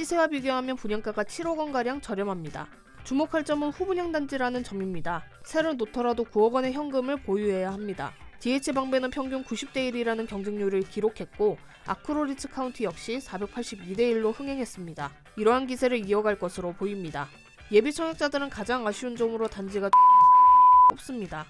시세와 비교하면 분양가가 7억 원가량 저렴합니다. 주목할 점은 후분양 단지라는 점입니다. 세를 놓더라도 9억 원의 현금을 보유해야 합니다. DH방배는 평균 90대 1이라는 경쟁률을 기록했고 아크로리츠 카운티 역시 482대 1로 흥행했습니다. 이러한 기세를 이어갈 것으로 보입니다. 예비 청약자들은 가장 아쉬운 점으로 단지가 꼽습니다.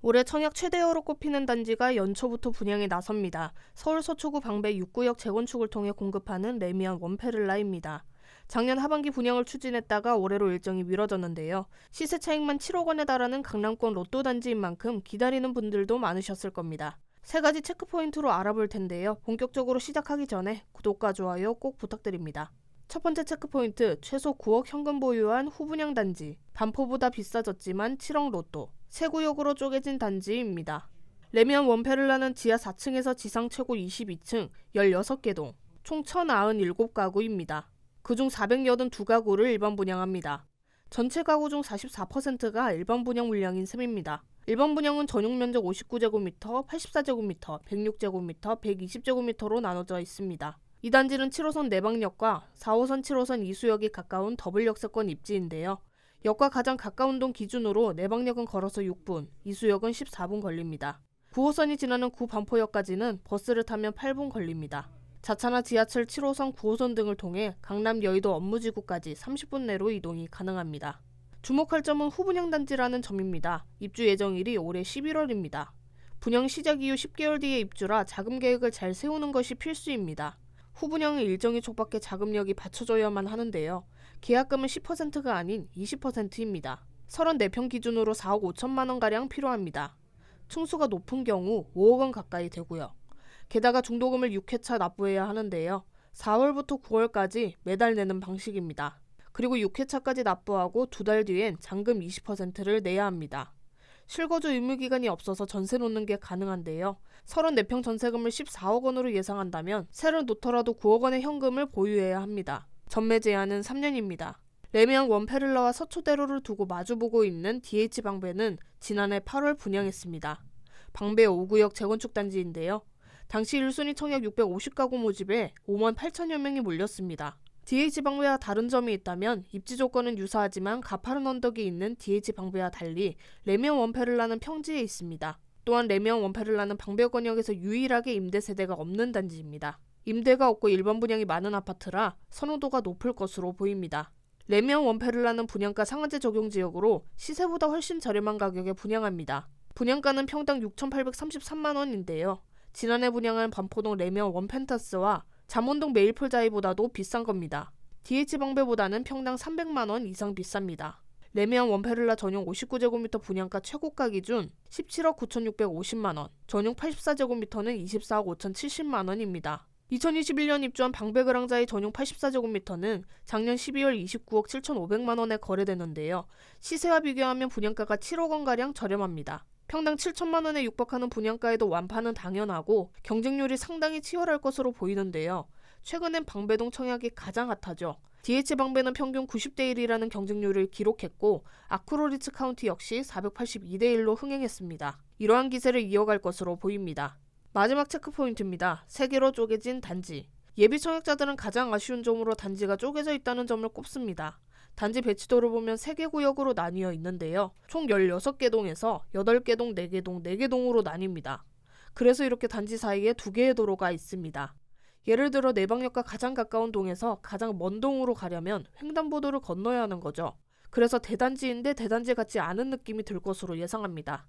올해 청약 최대어로 꼽히는 단지가 연초부터 분양에 나섭니다. 서울 서초구 방배 6구역 재건축을 통해 공급하는 레미안 원페를라입니다. 작년 하반기 분양을 추진했다가 올해로 일정이 미뤄졌는데요. 시세 차익만 7억 원에 달하는 강남권 로또 단지인 만큼 기다리는 분들도 많으셨을 겁니다. 세 가지 체크포인트로 알아볼 텐데요. 본격적으로 시작하기 전에 구독과 좋아요 꼭 부탁드립니다. 첫 번째 체크포인트, 최소 9억 현금 보유한 후분양 단지. 반포보다 비싸졌지만 7억 로또. 세 구역으로 쪼개진 단지입니다. 레미안 원페를라는 지하 4층에서 지상 최고 22층, 16개 동, 총 1097가구입니다. 그중 482가구를 일반 분양합니다. 전체 가구 중 44%가 일반 분양 물량인 셈입니다. 일반 분양은 전용 면적 59제곱미터, 84제곱미터, 106제곱미터, 120제곱미터로 나눠져 있습니다. 이 단지는 7호선 내방역과 4호선 7호선 이수역이 가까운 더블역세권 입지인데요. 역과 가장 가까운 동 기준으로 내방역은 걸어서 6분, 이수역은 14분 걸립니다. 9호선이 지나는 구반포역까지는 버스를 타면 8분 걸립니다. 자차나 지하철 7호선, 9호선 등을 통해 강남 여의도 업무지구까지 30분 내로 이동이 가능합니다. 주목할 점은 후분양 단지라는 점입니다. 입주 예정일이 올해 11월입니다. 분양 시작 이후 10개월 뒤에 입주라 자금 계획을 잘 세우는 것이 필수입니다. 후분양은 일정이 촉박해 자금력이 받쳐줘야만 하는데요. 계약금은 10%가 아닌 20%입니다. 34평 기준으로 4억 5천만 원가량 필요합니다. 층수가 높은 경우 5억 원 가까이 되고요. 게다가 중도금을 6회차 납부해야 하는데요. 4월부터 9월까지 매달 내는 방식입니다. 그리고 6회차까지 납부하고 2달 뒤엔 잔금 20%를 내야 합니다. 실거주 의무기간이 없어서 전세 놓는 게 가능한데요. 34평 전세금을 14억 원으로 예상한다면 세를 놓더라도 9억 원의 현금을 보유해야 합니다. 전매 제한은 3년입니다. 레미안 원페를라와 서초대로를 두고 마주보고 있는 DH방배는 지난해 8월 분양했습니다. 방배 5구역 재건축 단지인데요. 당시 1순위 청약 650가구 모집에 5만 8천여 명이 몰렸습니다. DH방배와 다른 점이 있다면 입지 조건은 유사하지만 가파른 언덕이 있는 DH방배와 달리 레미안 원페를라는 평지에 있습니다. 또한 레미안 원페를라는 방배권역에서 유일하게 임대 세대가 없는 단지입니다. 임대가 없고 일반 분양이 많은 아파트라 선호도가 높을 것으로 보입니다. 레미안 원페를라는 분양가 상한제 적용 지역으로 시세보다 훨씬 저렴한 가격에 분양합니다. 분양가는 평당 6,833만 원인데요. 지난해 분양한 반포동 레미안 원펜터스와 잠원동 메일풀자이보다도 비싼 겁니다. DH방배보다는 평당 300만 원 이상 비쌉니다. 레미안 원페를라 전용 59제곱미터 분양가 최고가 기준 17억 9,650만 원, 전용 84제곱미터는 24억 5,070만 원입니다. 2021년 입주한 방배그랑자의 전용 84제곱미터는 작년 12월 29억 7,500만 원에 거래되는데요. 시세와 비교하면 분양가가 7억 원가량 저렴합니다. 평당 7천만 원에 육박하는 분양가에도 완파는 당연하고 경쟁률이 상당히 치열할 것으로 보이는데요. 최근엔 방배동 청약이 가장 핫하죠. DH방배는 평균 90대 1이라는 경쟁률을 기록했고 아크로리츠 카운티 역시 482대 1로 흥행했습니다. 이러한 기세를 이어갈 것으로 보입니다. 마지막 체크포인트입니다. 3개로 쪼개진 단지. 예비 청약자들은 가장 아쉬운 점으로 단지가 쪼개져 있다는 점을 꼽습니다. 단지 배치도를 보면 3개 구역으로 나뉘어 있는데요. 총 16개 동에서 8개 동, 4개 동, 4개 동으로 나뉩니다. 그래서 이렇게 단지 사이에 2개의 도로가 있습니다. 예를 들어 내방역과 가장 가까운 동에서 가장 먼 동으로 가려면 횡단보도를 건너야 하는 거죠. 그래서 대단지인데 대단지 같지 않은 느낌이 들 것으로 예상합니다.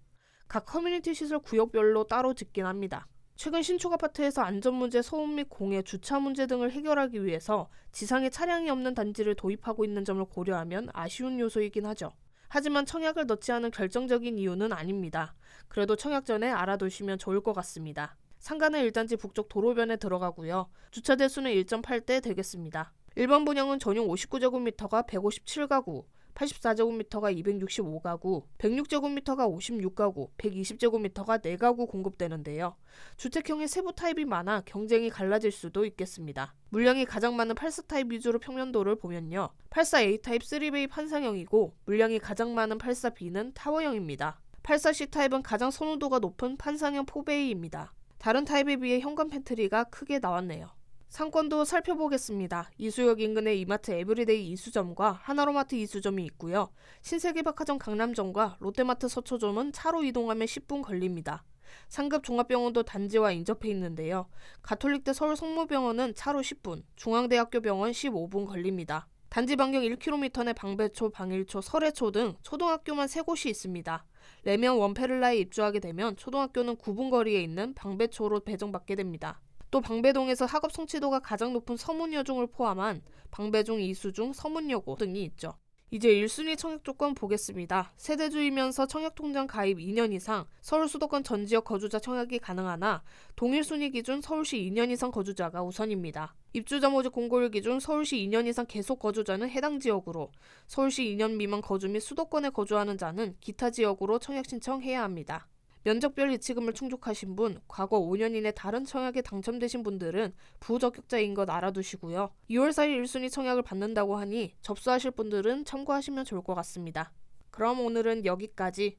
각 커뮤니티 시설 구역별로 따로 짓긴 합니다. 최근 신축 아파트에서 안전 문제, 소음 및 공해, 주차 문제 등을 해결하기 위해서 지상에 차량이 없는 단지를 도입하고 있는 점을 고려하면 아쉬운 요소이긴 하죠. 하지만 청약을 넣지 않은 결정적인 이유는 아닙니다. 그래도 청약 전에 알아두시면 좋을 것 같습니다. 상가는 1단지 북쪽 도로변에 들어가고요. 주차 대수는 1.8대 되겠습니다. 일반 분양은 전용 59제곱미터가 157가구, 84제곱미터가 265가구, 106제곱미터가 56가구, 120제곱미터가 4가구 공급되는데요. 주택형의 세부 타입이 많아 경쟁이 갈라질 수도 있겠습니다. 물량이 가장 많은 84 타입 위주로 평면도를 보면요. 84A 타입 3베이 판상형이고 물량이 가장 많은 84B는 타워형입니다. 84C 타입은 가장 선호도가 높은 판상형 4베이입니다. 다른 타입에 비해 현관 팬트리가 크게 나왔네요. 상권도 살펴보겠습니다. 이수역 인근에 이마트 에브리데이 이수점과 하나로마트 이수점이 있고요. 신세계백화점 강남점과 롯데마트 서초점은 차로 이동하면 10분 걸립니다. 상급 종합병원도 단지와 인접해 있는데요. 가톨릭대 서울성모병원은 차로 10분, 중앙대학교 병원 15분 걸립니다. 단지 반경 1km 내 방배초, 방일초, 설해초 등 초등학교만 3곳이 있습니다. 레미안 원페를라에 입주하게 되면 초등학교는 9분 거리에 있는 방배초로 배정받게 됩니다. 또 방배동에서 학업 성취도가 가장 높은 서문여중을 포함한 방배중, 이수중, 서문여고 등이 있죠. 이제 1순위 청약 조건 보겠습니다. 세대주이면서 청약통장 가입 2년 이상, 서울 수도권 전 지역 거주자 청약이 가능하나 동일 순위 기준 서울시 2년 이상 거주자가 우선입니다. 입주자 모집 공고일 기준 서울시 2년 이상 계속 거주자는 해당 지역으로, 서울시 2년 미만 거주 및 수도권에 거주하는 자는 기타 지역으로 청약 신청해야 합니다. 면적별 이치금을 충족하신 분, 과거 5년 이내 다른 청약에 당첨되신 분들은 부적격자인 것 알아두시고요. 2월 4일 1순위 청약을 받는다고 하니 접수하실 분들은 참고하시면 좋을 것 같습니다. 그럼 오늘은 여기까지.